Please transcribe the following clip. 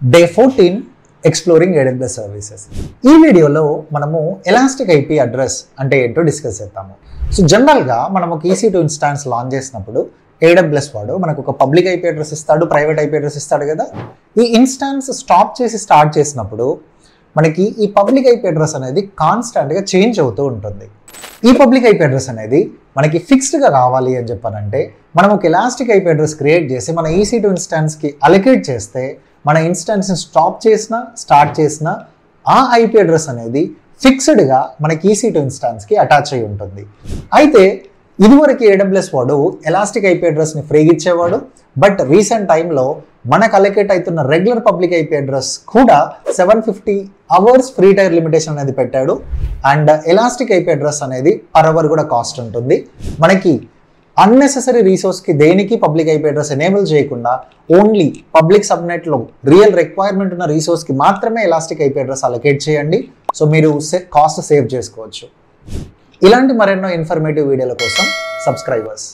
Day 14 exploring AWS services. ఈ వీడియోలో మనము ఎలాస్టిక్ ఐపీ అడ్రస్ అంటే ఏంటో డిస్కస్ చేద్దాము. సో జనరల్గా మనం ఒక EC2 ఇన్స్టాన్స్ లాంచ్ చేసినప్పుడు AWS వాడు మనకు ఒక పబ్లిక్ ఐపీ అడ్రస్ ఇస్తాడు, ప్రైవేట్ ఐపీ అడ్రస్ ఇస్తాడు కదా. ఈ ఇన్స్టాన్స్ స్టాప్ చేసి స్టార్ట్ చేసినప్పుడు మనకి ఈ పబ్లిక్ ఐపీ అడ్రస్ అనేది కాన్స్టాంట్గా చేంజ్ అవుతూ ఉంటుంది. ఈ పబ్లిక్ ఐపీ అడ్రస్ అనేది మనకి ఫిక్స్డ్గా కావాలి అని చెప్పానంటే మనం ఒక ఎలాస్టిక్ ఐపీ అడ్రస్ క్రియేట్ చేసి మన EC2 ఇన్స్టాన్స్కి అలొకేట్ చేస్తే మన ఇన్స్టాన్స్ని స్టాప్ చేసినా స్టార్ట్ చేసినా ఆ ఐపీ అడ్రస్ అనేది ఫిక్స్డ్గా మనకి EC2 ఇన్స్టాన్స్కి అటాచ్ అయి ఉంటుంది. అయితే ఇదివరకు AWS వాడు ఎలాస్టిక్ ఐపీ అడ్రస్ని ఫ్రీగా ఇచ్చేవాడు. బట్ రీసెంట్ టైంలో మనకు అలొకేట్ అవుతున్న రెగ్యులర్ పబ్లిక్ ఐపీ అడ్రస్ కూడా 750 అవర్స్ ఫ్రీ టైర్ లిమిటేషన్ అనేది పెట్టాడు. అండ్ ఎలాస్టిక్ ఐపీ అడ్రస్ అనేది పర్ అవర్ కూడా కాస్ట్ ఉంటుంది. మనకి అన్నెసెసరీ రీసోర్స్కి దేనికి పబ్లిక్ ఐపీ అడ్రస్ ఎనేబుల్ చేయకుండా ఓన్లీ పబ్లిక్ సబ్నెట్లో రియల్ రిక్వైర్మెంట్ ఉన్న రీసోర్స్కి మాత్రమే ఎలాస్టిక్ ఐపీ అడ్రస్ అలొకేట్ చేయండి. సో మీరు కాస్ట్ సేవ్ చేసుకోవచ్చు. ఇలాంటి మరెన్నో ఇన్ఫర్మేటివ్ వీడియోల కోసం సబ్స్క్రైబర్స్.